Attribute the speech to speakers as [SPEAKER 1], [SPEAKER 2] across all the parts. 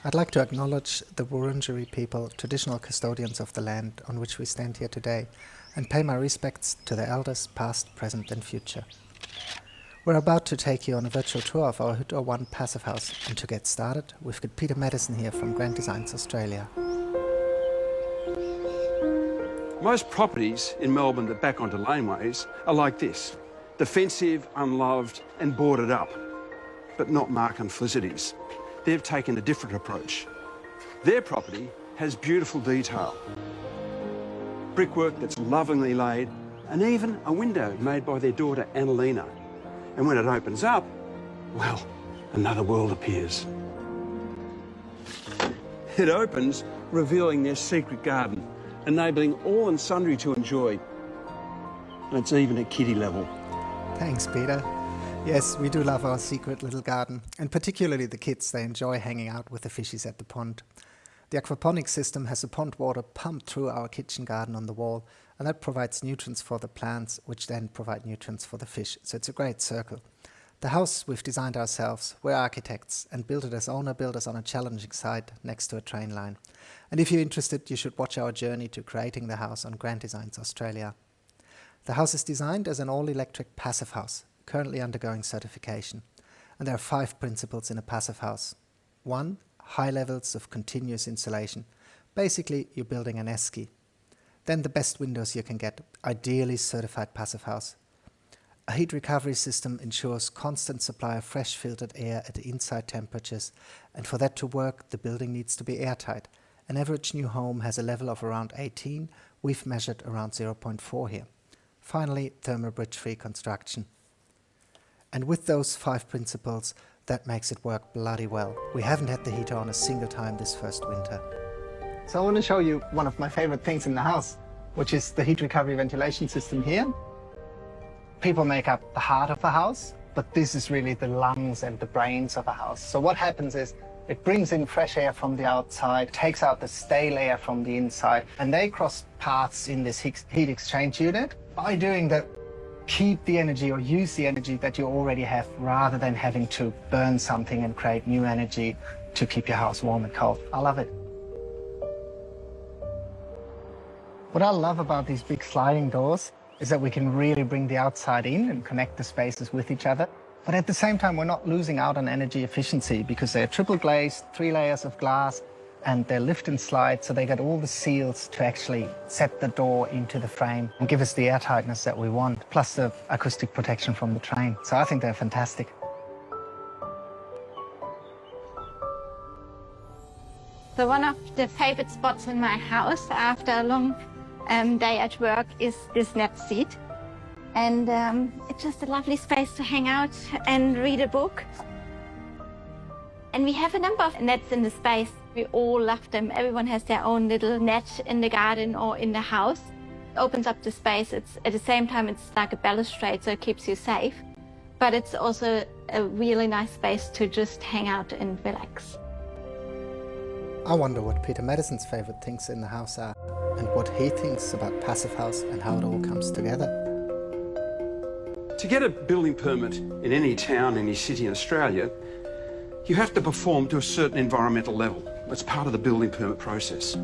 [SPEAKER 1] I'd like to acknowledge the Wurundjeri people, traditional custodians of the land on which we stand here today, and pay my respects to the elders past, present and future. We're about to take you on a virtual tour of our Hutt 1 passive house, and to get started, we've got Peter Madison here from Grand Designs Australia.
[SPEAKER 2] Most properties in Melbourne that back onto laneways are like this: defensive, unloved and boarded up, but not Mark and Felicity's. They've taken a different approach. Their property has beautiful detail, brickwork that's lovingly laid, and even a window made by their daughter Annalena. And when it opens up, well, another world appears. It opens, revealing their secret garden, enabling all and sundry to enjoy. And it's even at kiddie level.
[SPEAKER 1] Thanks, Peter. Yes, we do love our secret little garden, and particularly the kids. They enjoy hanging out with the fishies at the pond. The aquaponics system has the pond water pumped through our kitchen garden on the wall, and that provides nutrients for the plants, which then provide nutrients for the fish. So it's a great circle. The house we've designed ourselves. We're architects and built it as owner-builders on a challenging site next to a train line. And if you're interested, you should watch our journey to creating the house on Grand Designs Australia. The house is designed as an all-electric passive house, currently undergoing certification. And there are 5 principles in a passive house. 1, high levels of continuous insulation. Basically, you're building an esky. Then the best windows you can get, ideally certified passive house. A heat recovery system ensures constant supply of fresh filtered air at the inside temperatures, and for that to work, the building needs to be airtight. An average new home has a level of around 18, we've measured around 0.4 here. Finally, thermal bridge-free construction. And with those 5 principles, that makes it work bloody well. We haven't had the heater on a single time this first winter. So I want to show you one of my favorite things in the house, which is the heat recovery ventilation system here. People make up the heart of a house, but this is really the lungs and the brains of a house. So what happens is it brings in fresh air from the outside, takes out the stale air from the inside, and they cross paths in this heat exchange unit. By doing that, keep the energy or use the energy that you already have rather than having to burn something and create new energy to keep your house warm and cold. I love it. What I love about these big sliding doors is that we can really bring the outside in and connect the spaces with each other. But at the same time, we're not losing out on energy efficiency because they're triple glazed, 3 layers of glass, and they're lift and slide, so they got all the seals to actually set the door into the frame and give us the air tightness that we want, plus the acoustic protection from the train. So I think they're fantastic.
[SPEAKER 3] So one of the favorite spots in my house after a long day at work is this net seat. And it's just a lovely space to hang out and read a book. And we have a number of nets in the space. We all love them. Everyone has their own little net in the garden or in the house. It opens up the space. It's, at the same time, it's like a balustrade, so it keeps you safe. But it's also a really nice space to just hang out and relax.
[SPEAKER 1] I wonder what Peter Madison's favourite things in the house are, and what he thinks about passive house and how it all comes together.
[SPEAKER 2] To get a building permit in any town, any city in Australia, you have to perform to a certain environmental level. It's part of the building permit process.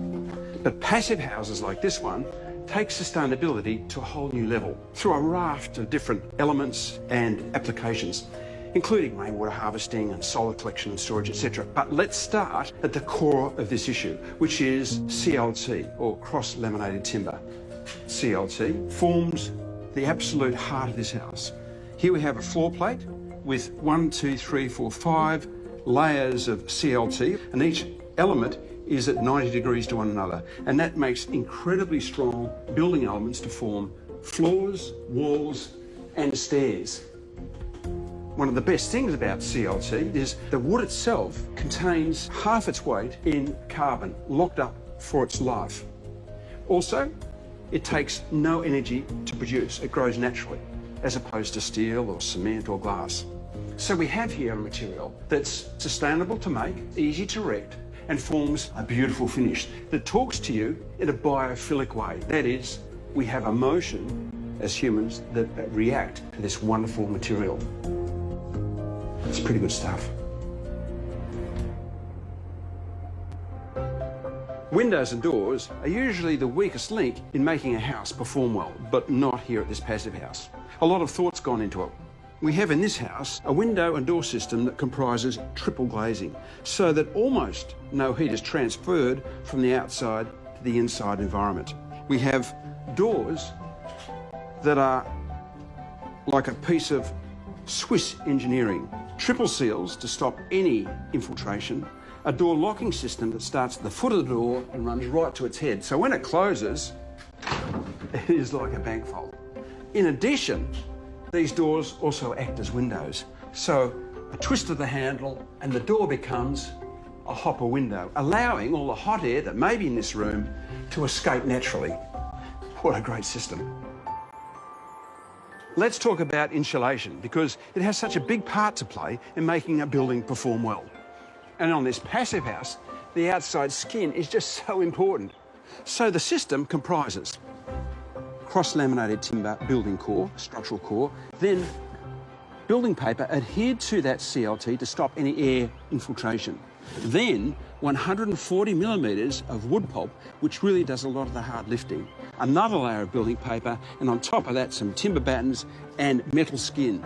[SPEAKER 2] But passive houses like this one take sustainability to a whole new level through a raft of different elements and applications, including rainwater harvesting and solar collection and storage, etc. But let's start at the core of this issue, which is CLT, or cross-laminated timber. CLT forms the absolute heart of this house. Here we have a floor plate with 1, 2, 3, 4, 5 layers of CLT, and each element is at 90 degrees to one another, and that makes incredibly strong building elements to form floors, walls and stairs. One of the best things about CLT is the wood itself contains half its weight in carbon, locked up for its life. Also, it takes no energy to produce. It grows naturally, as opposed to steel or cement or glass. So we have here a material that's sustainable to make, easy to erect, and forms a beautiful finish that talks to you in a biophilic way. That is, we have emotion as humans that react to this wonderful material. It's pretty good stuff. Windows and doors are usually the weakest link in making a house perform well, but not here at this passive house. A lot of thought's gone into it. We have in this house a window and door system that comprises triple glazing, so that almost no heat is transferred from the outside to the inside environment. We have doors that are like a piece of Swiss engineering. Triple seals to stop any infiltration, a door locking system that starts at the foot of the door and runs right to its head. So when it closes, it is like a bank vault. In addition, these doors also act as windows. So a twist of the handle and the door becomes a hopper window, allowing all the hot air that may be in this room to escape naturally. What a great system. Let's talk about insulation, because it has such a big part to play in making a building perform well. And on this passive house, the outside skin is just so important. So the system comprises cross-laminated timber building core, structural core, then building paper adhered to that CLT to stop any air infiltration. Then 140 millimetres of wood pulp, which really does a lot of the hard lifting. Another layer of building paper, and on top of that, some timber battens and metal skin.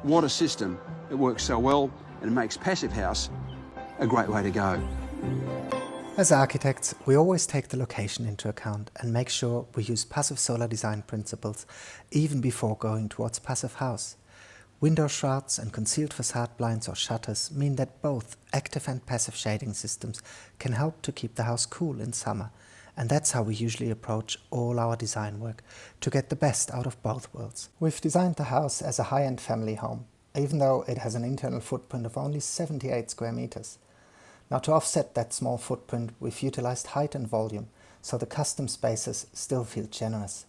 [SPEAKER 2] What a system. It works so well, and it makes passive house a great way to go.
[SPEAKER 1] As architects, we always take the location into account and make sure we use passive solar design principles even before going towards passive house. Window shrouds and concealed facade blinds or shutters mean that both active and passive shading systems can help to keep the house cool in summer, and that's how we usually approach all our design work, to get the best out of both worlds. We've designed the house as a high-end family home, even though it has an internal footprint of only 78 square meters. Now, to offset that small footprint, we've utilized height and volume, so the custom spaces still feel generous.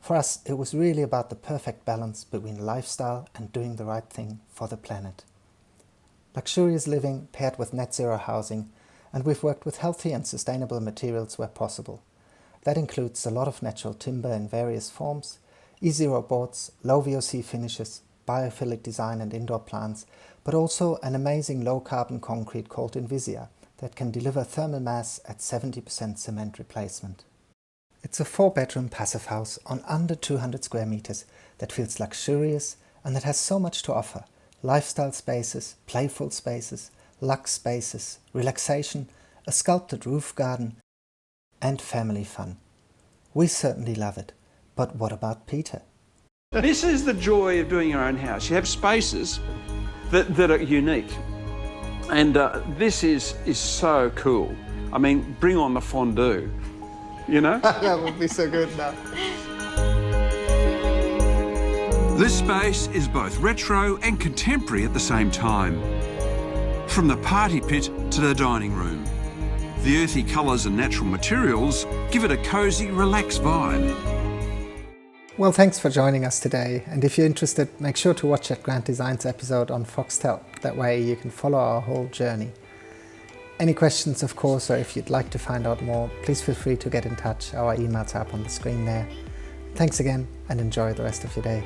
[SPEAKER 1] For us, it was really about the perfect balance between lifestyle and doing the right thing for the planet. Luxurious living paired with net zero housing, and we've worked with healthy and sustainable materials where possible. That includes a lot of natural timber in various forms, E0 boards, low VOC finishes, biophilic design and indoor plants, but also an amazing low-carbon concrete called Invisia that can deliver thermal mass at 70% cement replacement. It's a 4-bedroom passive house on under 200 square meters that feels luxurious and that has so much to offer. Lifestyle spaces, playful spaces, luxe spaces, relaxation, a sculpted roof garden, and family fun. We certainly love it. But what about Peter?
[SPEAKER 2] This is the joy of doing your own house. You have spaces that are unique. And this is so cool. I mean, bring on the fondue, you know?
[SPEAKER 1] That would be so good now.
[SPEAKER 2] This space is both retro and contemporary at the same time. From the party pit to the dining room, the earthy colours and natural materials give it a cosy, relaxed vibe.
[SPEAKER 1] Well, thanks for joining us today, and if you're interested, make sure to watch that Grand Designs episode on Foxtel. That way you can follow our whole journey. Any questions, of course, or if you'd like to find out more, please feel free to get in touch. Our emails are up on the screen there. Thanks again, and enjoy the rest of your day.